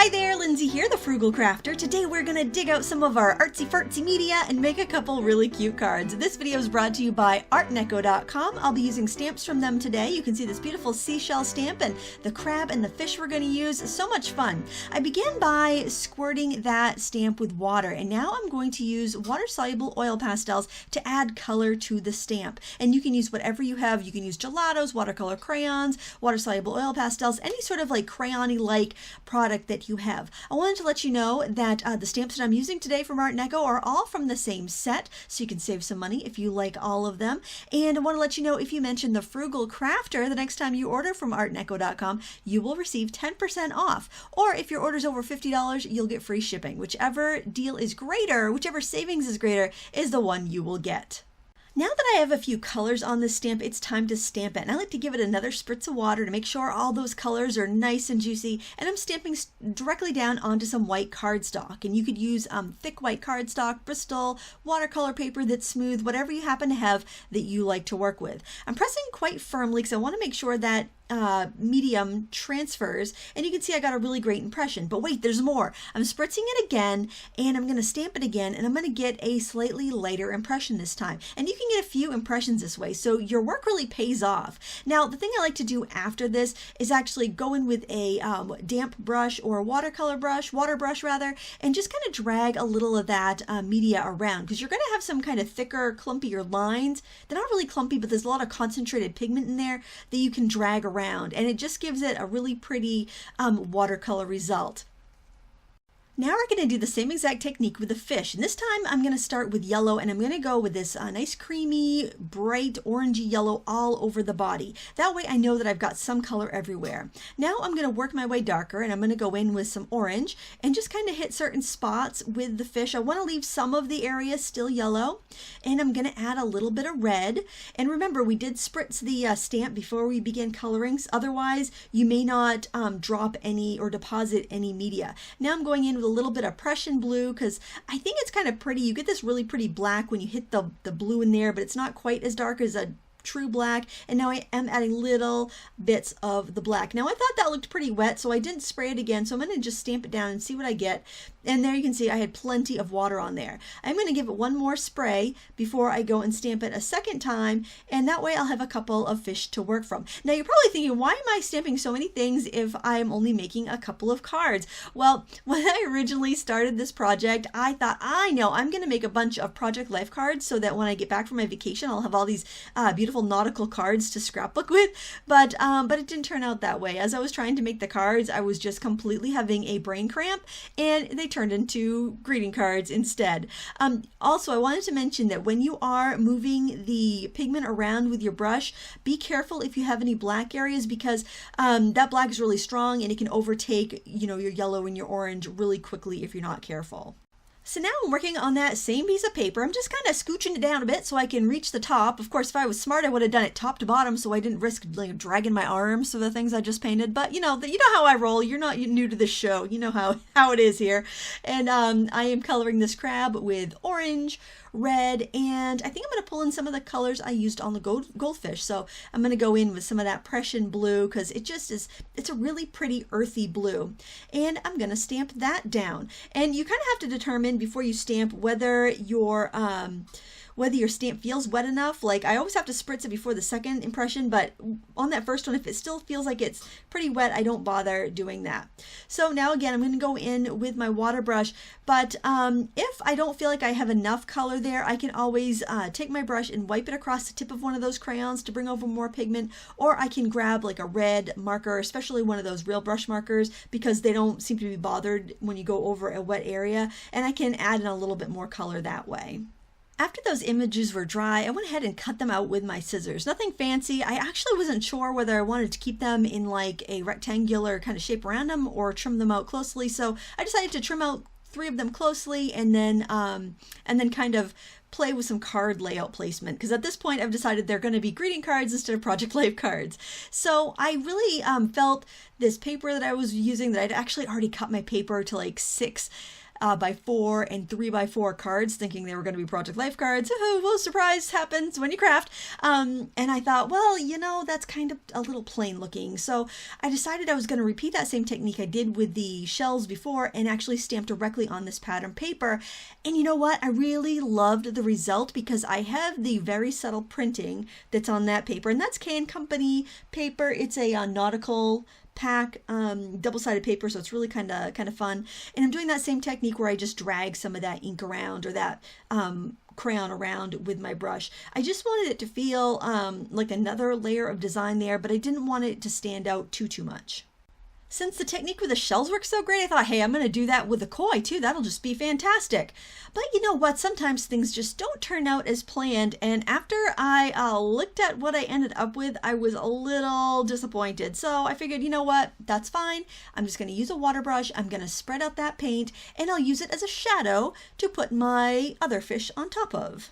Hi there, Lindsay here, the Frugal Crafter. Today we're gonna dig out some of our artsy-fartsy media and make a couple really cute cards. This video is brought to you by artneco.com. I'll be using stamps from them today. You can see this beautiful seashell stamp and the crab and the fish we're gonna use. So much fun. I began by squirting that stamp with water, and now I'm going to use water-soluble oil pastels to add color to the stamp. And you can use whatever you have. You can use gelatos, watercolor crayons, water-soluble oil pastels, any sort of like crayon-y like product that you have. I wanted to let you know that the stamps that I'm using today from Art & Eco are all from the same set, so you can save some money if you like all of them. And I want to let you know, if you mention the Frugal Crafter the next time you order from artneco.com, you will receive 10% off. Or if your order's over $50, you'll get free shipping. Whichever deal is greater, whichever savings is greater, is the one you will get. Now that I have a few colors on this stamp, it's time to stamp it. And I like to give it another spritz of water to make sure all those colors are nice and juicy. And I'm stamping directly down onto some white cardstock. And you could use thick white cardstock, Bristol, watercolor paper that's smooth, whatever you happen to have that you like to work with. I'm pressing quite firmly because I want to make sure that medium transfers, and you can see I got a really great impression. But wait, there's more. I'm spritzing it again, and I'm going to stamp it again, and I'm going to get a slightly lighter impression this time. And you can get a few impressions this way, so your work really pays off. Now, the thing I like to do after this is actually go in with a damp brush or a watercolor brush, Waterbrush rather, and just kind of drag a little of that media around, because you're going to have some kind of thicker, clumpier lines. They're not really clumpy, but there's a lot of concentrated pigment in there that you can drag around, and it just gives it a really pretty watercolor result. Now we're going to do the same exact technique with the fish, and this time I'm going to start with yellow, and I'm going to go with this nice creamy, bright, orangey yellow all over the body. That way I know that I've got some color everywhere. Now I'm going to work my way darker, and I'm going to go in with some orange and just kind of hit certain spots with the fish. I want to leave some of the area still yellow, and I'm going to add a little bit of red. And remember, we did spritz the stamp before we began coloring, otherwise you may not drop any or deposit any media. Now I'm going in with a little bit of Prussian blue because I think it's kind of pretty. You get this really pretty black when you hit the blue in there, but it's not quite as dark as a true black. And now I am adding little bits of the black. Now I thought that looked pretty wet, so I didn't spray it again, so I'm going to just stamp it down and see what I get. And there you can see I had plenty of water on there. I'm going to give it one more spray before I go and stamp it a second time, and that way I'll have a couple of fish to work from. Now you're probably thinking, why am I stamping so many things if I'm only making a couple of cards? Well, when I originally started this project, I thought, I know, I'm going to make a bunch of project life cards so that when I get back from my vacation, I'll have all these beautiful nautical cards to scrapbook with. But it didn't turn out that way. As I was trying to make the cards, I was just completely having a brain cramp, and they turned into greeting cards instead. Also, I wanted to mention that when you are moving the pigment around with your brush, be careful if you have any black areas, because that black is really strong and it can overtake, you know, your yellow and your orange really quickly if you're not careful. So now I'm working on that same piece of paper. I'm just kind of scooching it down a bit so I can reach the top. Of course, if I was smart, I would have done it top to bottom so I didn't risk like dragging my arms through the things I just painted. But you know how I roll. You're not new to this show. You know how it is here. And I am coloring this crab with orange, red, and I think I'm going to pull in some of the colors I used on the goldfish. So I'm going to go in with some of that Prussian blue because it just is, it's a really pretty earthy blue. And I'm going to stamp that down. And you kind of have to determine before you stamp whether your stamp feels wet enough. Like, I always have to spritz it before the second impression, but on that first one, if it still feels like it's pretty wet, I don't bother doing that. So now again, I'm going to go in with my water brush, but if I don't feel like I have enough color there, I can always take my brush and wipe it across the tip of one of those crayons to bring over more pigment, or I can grab like a red marker, especially one of those real brush markers, because they don't seem to be bothered when you go over a wet area, and I can add in a little bit more color that way. After those images were dry, I went ahead and cut them out with my scissors. Nothing fancy. I actually wasn't sure whether I wanted to keep them in like a rectangular kind of shape around them or trim them out closely. So I decided to trim out 3 of them closely and then kind of play with some card layout placement, because at this point I've decided they're going to be greeting cards instead of project life cards. So I really felt this paper that I was using, that I'd actually already cut my paper to like 6 4x4 and 3x4 cards, thinking they were going to be Project Life cards. Well, surprise happens when you craft. And I thought, well, you know, that's kind of a little plain looking. So I decided I was going to repeat that same technique I did with the shells before and actually stamp directly on this pattern paper. And you know what? I really loved the result because I have the very subtle printing that's on that paper, and that's K&Co paper. It's a nautical pack, double-sided paper, so it's really kind of fun. And I'm doing that same technique where I just drag some of that ink around, or that crayon around with my brush. I just wanted it to feel like another layer of design there, but I didn't want it to stand out too much. Since the technique with the shells works so great, I thought, hey, I'm going to do that with the koi too. That'll just be fantastic. But you know what? Sometimes things just don't turn out as planned. And after I looked at what I ended up with, I was a little disappointed. So I figured, you know what? That's fine. I'm just going to use a water brush. I'm going to spread out that paint, and I'll use it as a shadow to put my other fish on top of.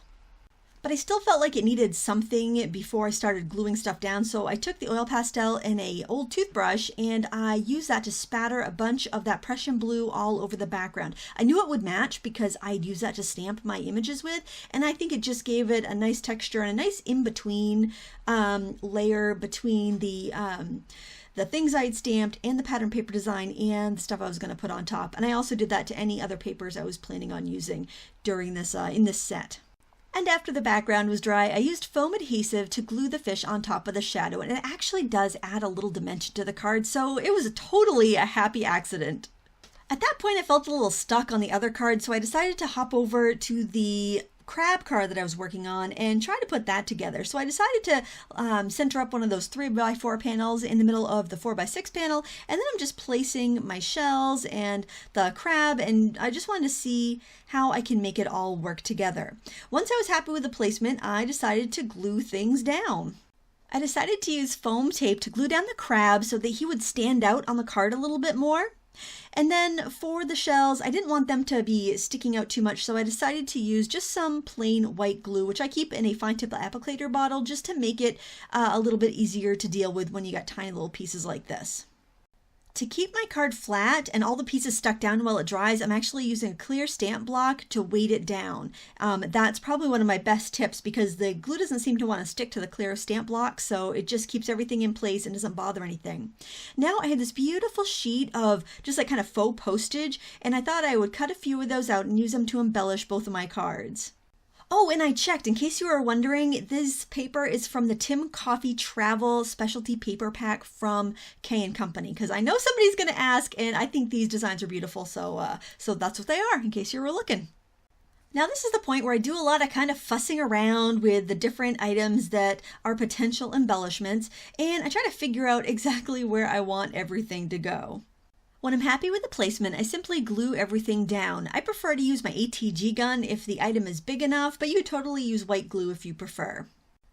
But I still felt like it needed something before I started gluing stuff down, so I took the oil pastel and an old toothbrush, and I used that to spatter a bunch of that Prussian blue all over the background. I knew it would match because I'd use that to stamp my images with, and I think it just gave it a nice texture and a nice in-between layer between the things I'd stamped and the pattern paper design and the stuff I was going to put on top. And I also did that to any other papers I was planning on using during this in this set. And after the background was dry, I used foam adhesive to glue the fish on top of the shadow, and it actually does add a little dimension to the card, so it was totally a happy accident. At that point, I felt a little stuck on the other card, so I decided to hop over to the crab card that I was working on and try to put that together. So I decided to center up one of those 3x4 panels in the middle of the 4x6 panel, and then I'm just placing my shells and the crab, and I just wanted to see how I can make it all work together. Once I was happy with the placement, I decided to glue things down. I decided to use foam tape to glue down the crab so that he would stand out on the card a little bit more. And then for the shells, I didn't want them to be sticking out too much, so I decided to use just some plain white glue, which I keep in a fine tip applicator bottle just to make it a little bit easier to deal with when you got tiny little pieces like this. To keep my card flat and all the pieces stuck down while it dries, I'm actually using a clear stamp block to weight it down. That's probably one of my best tips because the glue doesn't seem to want to stick to the clear stamp block, so it just keeps everything in place and doesn't bother anything. Now I have this beautiful sheet of just like kind of faux postage, and I thought I would cut a few of those out and use them to embellish both of my cards. Oh, and I checked, in case you were wondering, this paper is from the Tim Coffey Travel Specialty Paper Pack from K&Co, because I know somebody's going to ask, and I think these designs are beautiful, so that's what they are, in case you were looking. Now this is the point where I do a lot of kind of fussing around with the different items that are potential embellishments, and I try to figure out exactly where I want everything to go. When I'm happy with the placement, I simply glue everything down. I prefer to use my ATG gun if the item is big enough, but you could totally use white glue if you prefer.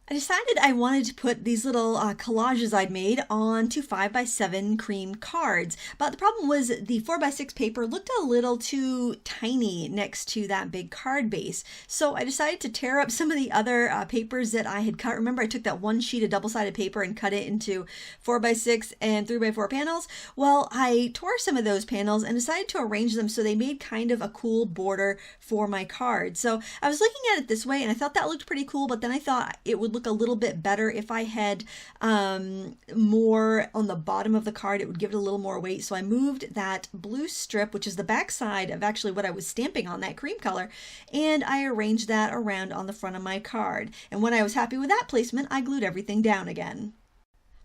I decided I wanted to put these little collages I'd made onto 5x7 cream cards, but the problem was the 4x6 paper looked a little too tiny next to that big card base. So I decided to tear up some of the other papers that I had cut. Remember, I took that one sheet of double-sided paper and cut it into 4x6 and 3x4 panels? Well, I tore some of those panels and decided to arrange them so they made kind of a cool border for my card. So I was looking at it this way and I thought that looked pretty cool, but then I thought it would look a little bit better if I had more on the bottom of the card. It would give it a little more weight. So I moved that blue strip, which is the back side of actually what I was stamping on, that cream color, and I arranged that around on the front of my card. And when I was happy with that placement, I glued everything down again.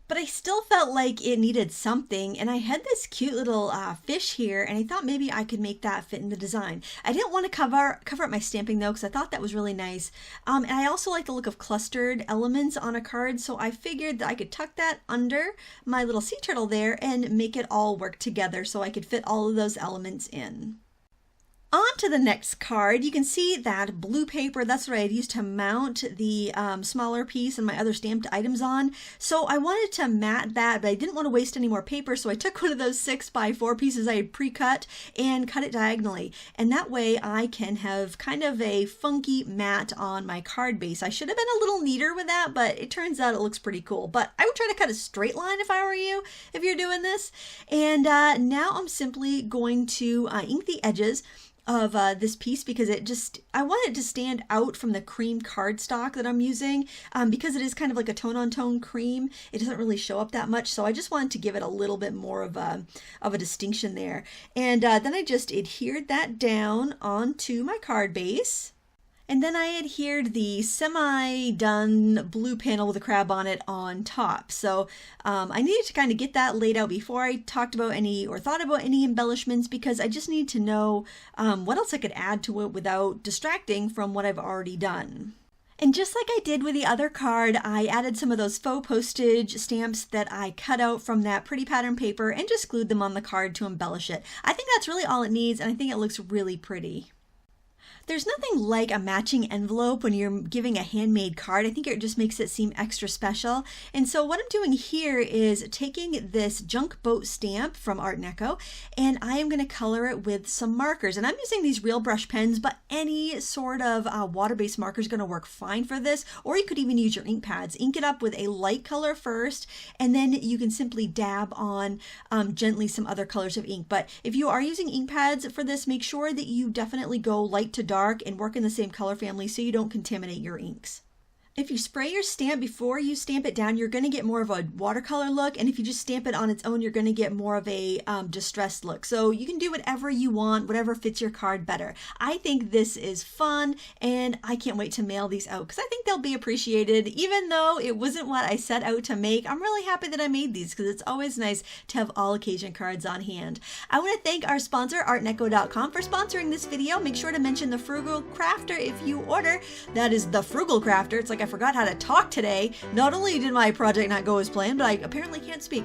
But I still felt like it needed something, and I had this cute little fish here, and I thought maybe I could make that fit in the design. I didn't want to cover up my stamping though, because I thought that was really nice. And I also like the look of clustered elements on a card, so I figured that I could tuck that under my little sea turtle there and make it all work together so I could fit all of those elements in. On to the next card. You can see that blue paper. That's what I had used to mount the smaller piece and my other stamped items on. So I wanted to mat that, but I didn't want to waste any more paper. So I took one of those 6x4 pieces I had pre-cut and cut it diagonally. And that way I can have kind of a funky mat on my card base. I should have been a little neater with that, but it turns out it looks pretty cool. But I would try to cut a straight line if I were you, if you're doing this. And now I'm simply going to ink the edges. of this piece because I want it to stand out from the cream cardstock that I'm using because it is kind of like a tone-on-tone cream. It doesn't really show up that much, so I just wanted to give it a little bit more of a distinction there. And then I just adhered that down onto my card base. And then I adhered the semi-done blue panel with a crab on it on top. So I needed to kind of get that laid out before I talked about any or thought about any embellishments because I just need to know what else I could add to it without distracting from what I've already done. And just like I did with the other card, I added some of those faux postage stamps that I cut out from that pretty pattern paper and just glued them on the card to embellish it. I think that's really all it needs, and I think it looks really pretty. There's nothing like a matching envelope when you're giving a handmade card. I think it just makes it seem extra special. And so what I'm doing here is taking this junk boat stamp from Art & Co, and I am going to color it with some markers. And I'm using these real brush pens, but any sort of water-based marker is going to work fine for this. Or you could even use your ink pads. Ink it up with a light color first, and then you can simply dab on gently some other colors of ink. But if you are using ink pads for this, make sure that you definitely go light to dark and work in the same color family so you don't contaminate your inks. If you spray your stamp before you stamp it down, you're going to get more of a watercolor look, and if you just stamp it on its own, you're going to get more of a distressed look. So you can do whatever you want, whatever fits your card better. I think this is fun, and I can't wait to mail these out because I think they'll be appreciated. Even though it wasn't what I set out to make, I'm really happy that I made these because it's always nice to have all occasion cards on hand. I want to thank our sponsor, artandco.com, for sponsoring this video. Make sure to mention the Frugal Crafter if you order. That is the Frugal Crafter. It's like I forgot how to talk today. Not only did my project not go as planned, but I apparently can't speak.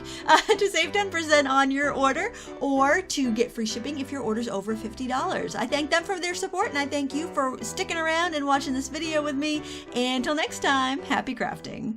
To save 10% on your order or to get free shipping if your order's over $50. I thank them for their support, and I thank you for sticking around and watching this video with me. And until next time, happy crafting.